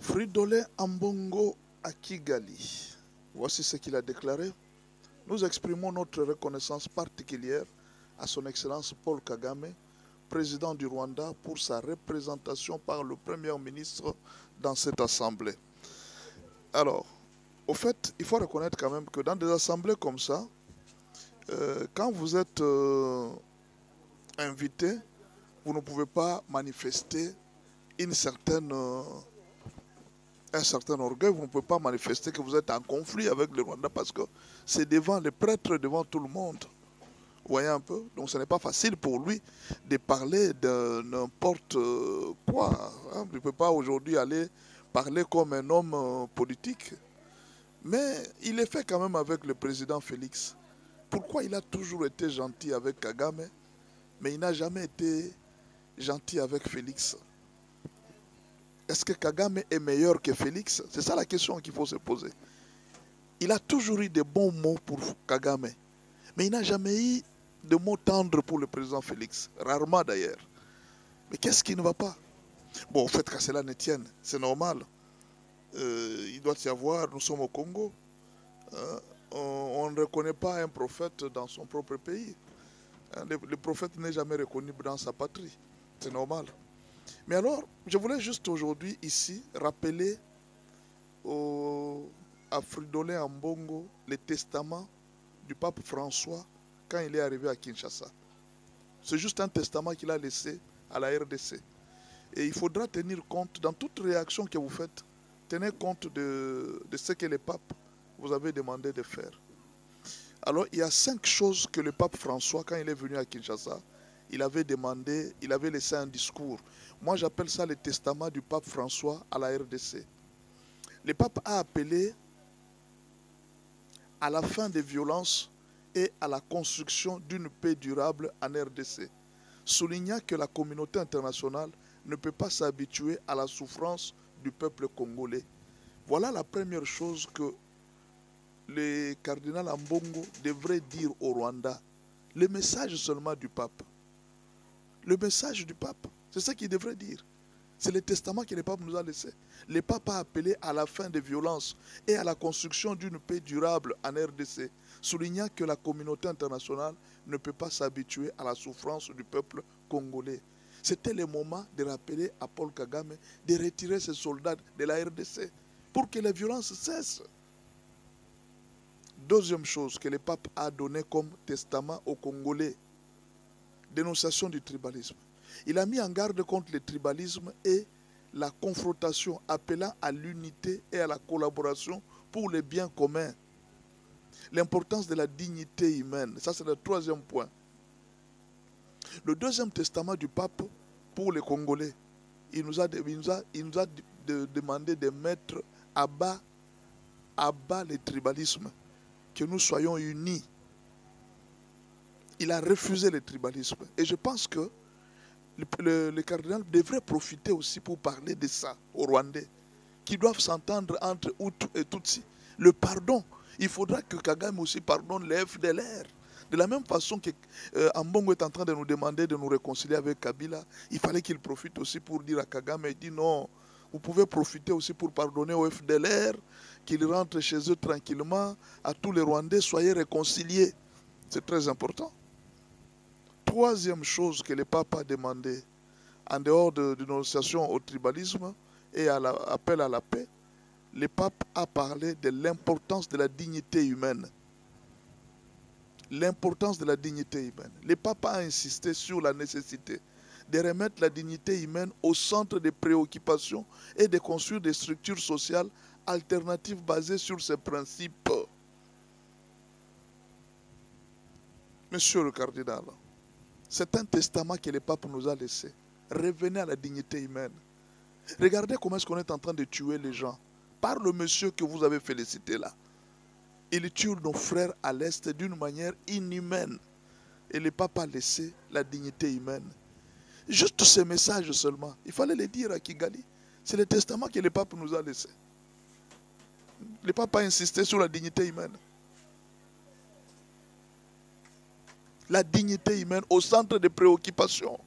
Fridolin Ambongo à Kigali. Voici ce qu'il a déclaré. Nous exprimons notre reconnaissance particulière à son Excellence Paul Kagame, président du Rwanda, pour sa représentation par le Premier ministre dans cette assemblée. Alors, au fait, il faut reconnaître quand même que dans des assemblées comme ça, quand vous êtes invité, vous ne pouvez pas manifester un certain orgueil, vous ne pouvez pas manifester que vous êtes en conflit avec le Rwanda parce que c'est devant les prêtres, devant tout le monde. Vous voyez un peu? Donc ce n'est pas facile pour lui de parler de n'importe quoi. Hein. Il ne peut pas aujourd'hui aller parler comme un homme politique. Mais il est fait quand même avec le président Félix. Pourquoi il a toujours été gentil avec Kagame, mais il n'a jamais été gentil avec Félix? Est-ce que Kagame est meilleur que Félix? C'est ça la question qu'il faut se poser. Il a toujours eu de bons mots pour Kagame, mais il n'a jamais eu de mots tendres pour le président Félix. Rarement d'ailleurs. Mais qu'est-ce qui ne va pas? Bon, au fait, qu'à cela ne tienne, c'est normal. Il doit y avoir, nous sommes au Congo. On ne reconnaît pas un prophète dans son propre pays. Le prophète n'est jamais reconnu dans sa patrie. C'est normal. Mais alors, je voulais juste aujourd'hui, ici, rappeler à Fridolin Ambongo le testament du pape François quand il est arrivé à Kinshasa. C'est juste un testament qu'il a laissé à la RDC. Et il faudra tenir compte, dans toute réaction que vous faites, tenez compte de ce que le pape vous avait demandé de faire. Alors, il y a 5 choses que le pape François, quand il est venu à Kinshasa, il avait demandé, il avait laissé un discours. Moi, j'appelle ça le testament du pape François à la RDC. Le pape a appelé à la fin des violences et à la construction d'une paix durable en RDC, soulignant que la communauté internationale ne peut pas s'habituer à la souffrance du peuple congolais. Voilà la première chose que le cardinal Ambongo devrait dire au Rwanda. Le message seulement du pape. Le message du pape, c'est ce qu'il devrait dire. C'est le testament que le pape nous a laissé. Le pape a appelé à la fin des violences et à la construction d'une paix durable en RDC, soulignant que la communauté internationale ne peut pas s'habituer à la souffrance du peuple congolais. C'était le moment de rappeler à Paul Kagame de retirer ses soldats de la RDC pour que les violences cessent. Deuxième chose que le pape a donné comme testament aux Congolais, dénonciation du tribalisme. Il a mis en garde contre le tribalisme et la confrontation, appelant à l'unité et à la collaboration pour le bien commun. L'importance de la dignité humaine, ça c'est le troisième point. Le deuxième testament du pape pour les Congolais, il nous a demandé de mettre à bas le tribalisme, que nous soyons unis. Il a refusé le tribalisme. Et je pense que le cardinal devrait profiter aussi pour parler de ça aux Rwandais, qui doivent s'entendre entre Hutu et Tutsi. Le pardon, il faudra que Kagame aussi pardonne les FDLR. De la même façon que Ambongo est en train de nous demander de nous réconcilier avec Kabila, il fallait qu'il profite aussi pour dire à Kagame, il dit non, vous pouvez profiter aussi pour pardonner aux FDLR, qu'ils rentrent chez eux tranquillement, à tous les Rwandais, soyez réconciliés. C'est très important. Troisième chose que le pape a demandé, en dehors de dénonciation au tribalisme et à l'appel à la paix, le pape a parlé de l'importance de la dignité humaine. L'importance de la dignité humaine. Le pape a insisté sur la nécessité de remettre la dignité humaine au centre des préoccupations et de construire des structures sociales alternatives basées sur ces principes. Monsieur le cardinal, c'est un testament que le pape nous a laissé. Revenez à la dignité humaine. Regardez comment est-ce qu'on est en train de tuer les gens. Par le monsieur que vous avez félicité là. Il tue nos frères à l'Est d'une manière inhumaine. Et le pape a laissé la dignité humaine. Juste ce message seulement. Il fallait le dire à Kigali. C'est le testament que le pape nous a laissé. Le pape a insisté sur la dignité humaine. La dignité humaine au centre des préoccupations.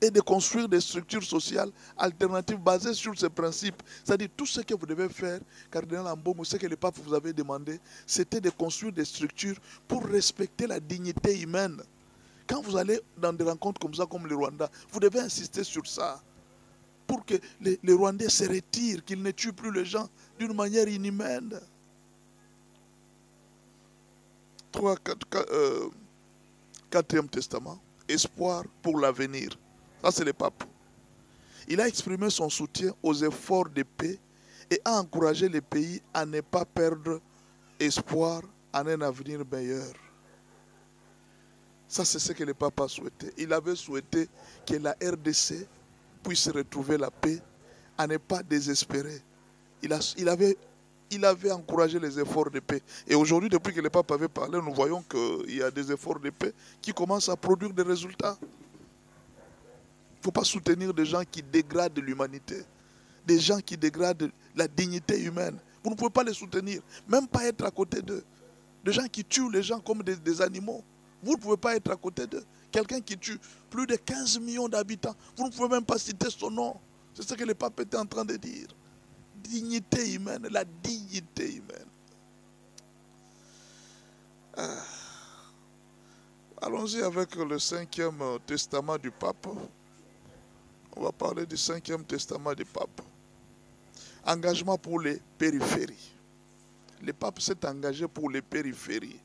et de construire des structures sociales alternatives basées sur ces principes. C'est-à-dire tout ce que vous devez faire, cardinal Ambomou, ce que le pape vous avait demandé, c'était de construire des structures pour respecter la dignité humaine. Quand vous allez dans des rencontres comme ça, comme le Rwanda, vous devez insister sur ça. Pour que les Rwandais se retirent, qu'ils ne tuent plus les gens d'une manière inhumaine. 4e testament, espoir pour l'avenir. Ça, c'est le pape. Il a exprimé son soutien aux efforts de paix et a encouragé les pays à ne pas perdre espoir en un avenir meilleur. Ça, c'est ce que le pape a souhaité. Il avait souhaité que la RDC puisse retrouver la paix, à ne pas désespérer. Il avait encouragé les efforts de paix. Et aujourd'hui, depuis que le pape avait parlé, nous voyons qu'il y a des efforts de paix qui commencent à produire des résultats. Il ne faut pas soutenir des gens qui dégradent l'humanité, des gens qui dégradent la dignité humaine. Vous ne pouvez pas les soutenir, même pas être à côté d'eux. Des gens qui tuent les gens comme des animaux. Vous ne pouvez pas être à côté d'eux. Quelqu'un qui tue plus de 15 millions d'habitants, vous ne pouvez même pas citer son nom. C'est ce que le pape était en train de dire. Dignité humaine, la dignité humaine. Allons-y avec le 5e testament du pape. On va parler du 5e testament du pape. Engagement pour les périphéries. Le pape s'est engagé pour les périphéries.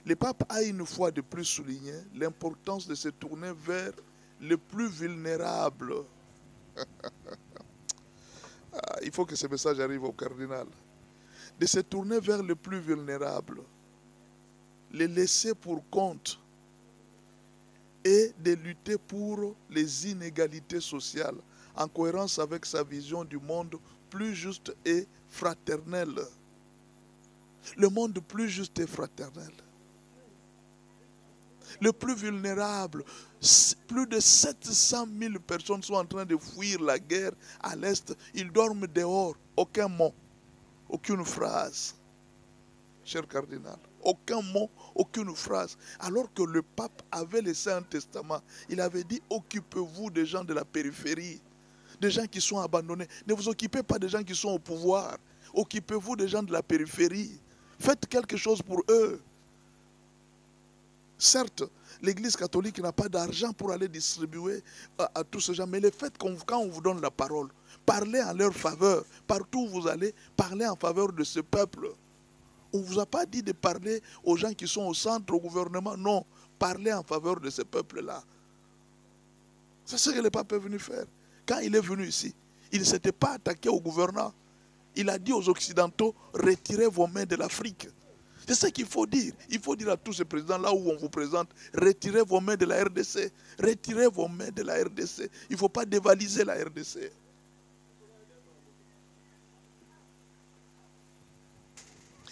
Le pape a une fois de plus souligné l'importance de se tourner vers les plus vulnérables. Il faut que ce message arrive au cardinal. De se tourner vers les plus vulnérables, les laisser pour compte et de lutter pour les inégalités sociales en cohérence avec sa vision du monde plus juste et fraternel. Le monde plus juste et fraternel. Le plus vulnérable, plus de 700 000 personnes sont en train de fuir la guerre à l'Est. Ils dorment dehors. Aucun mot, aucune phrase. Cher cardinal, aucun mot, aucune phrase. Alors que le pape avait laissé un testament. Il avait dit, occupez-vous des gens de la périphérie, des gens qui sont abandonnés. Ne vous occupez pas des gens qui sont au pouvoir. Occupez-vous des gens de la périphérie. Faites quelque chose pour eux. Certes, l'Église catholique n'a pas d'argent pour aller distribuer à tous ces gens, mais le fait quand on vous donne la parole, parlez en leur faveur. Partout où vous allez, parlez en faveur de ce peuple. On ne vous a pas dit de parler aux gens qui sont au centre, au gouvernement. Non, parlez en faveur de ce peuple-là. C'est ce que le pape est venu faire. Quand il est venu ici, il ne s'était pas attaqué au gouvernant. Il a dit aux Occidentaux, retirez vos mains de l'Afrique. C'est ce qu'il faut dire. Il faut dire à tous ces présidents, là où on vous présente, retirez vos mains de la RDC. Retirez vos mains de la RDC. Il ne faut pas dévaliser la RDC.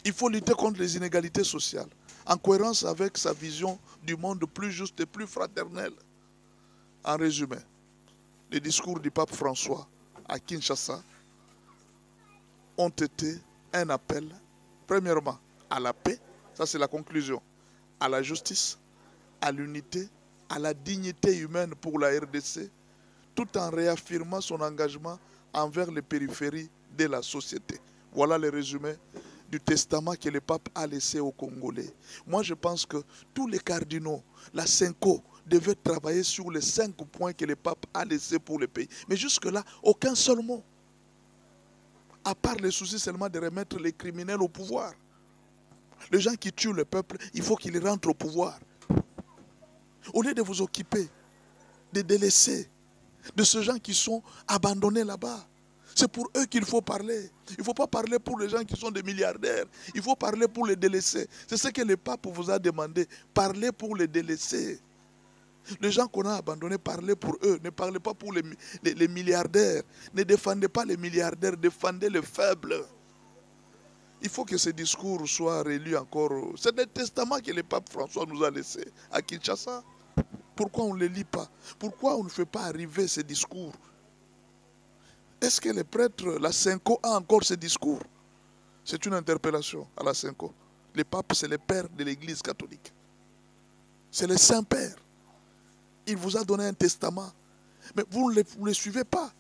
Il faut lutter contre les inégalités sociales, en cohérence avec sa vision du monde plus juste et plus fraternel. En résumé, les discours du pape François à Kinshasa ont été un appel, premièrement, à la paix, ça c'est la conclusion, à la justice, à l'unité, à la dignité humaine pour la RDC, tout en réaffirmant son engagement envers les périphéries de la société. Voilà le résumé du testament que le pape a laissé aux Congolais. Moi je pense que tous les cardinaux, la Cinco, devaient travailler sur les 5 points que le pape a laissés pour le pays. Mais jusque-là, aucun seul mot. À part le souci seulement de remettre les criminels au pouvoir. Les gens qui tuent le peuple, il faut qu'ils rentrent au pouvoir. Au lieu de vous occuper, de délaisser, de ces gens qui sont abandonnés là-bas. C'est pour eux qu'il faut parler. Il ne faut pas parler pour les gens qui sont des milliardaires. Il faut parler pour les délaissés. C'est ce que le pape vous a demandé. Parlez pour les délaissés. Les gens qu'on a abandonnés, parlez pour eux. Ne parlez pas pour les milliardaires. Ne défendez pas les milliardaires, défendez les faibles. Il faut que ce discours soit relu encore. C'est le testament que le pape François nous a laissé à Kinshasa. Pourquoi on ne le lit pas? Pourquoi on ne fait pas arriver ces discours? Est-ce que les prêtres, la Cinco, a encore ce discours? C'est une interpellation à la Cinco. Le pape, c'est le père de l'Église catholique. C'est le Saint-Père. il vous a donné un testament. Mais vous ne le suivez pas.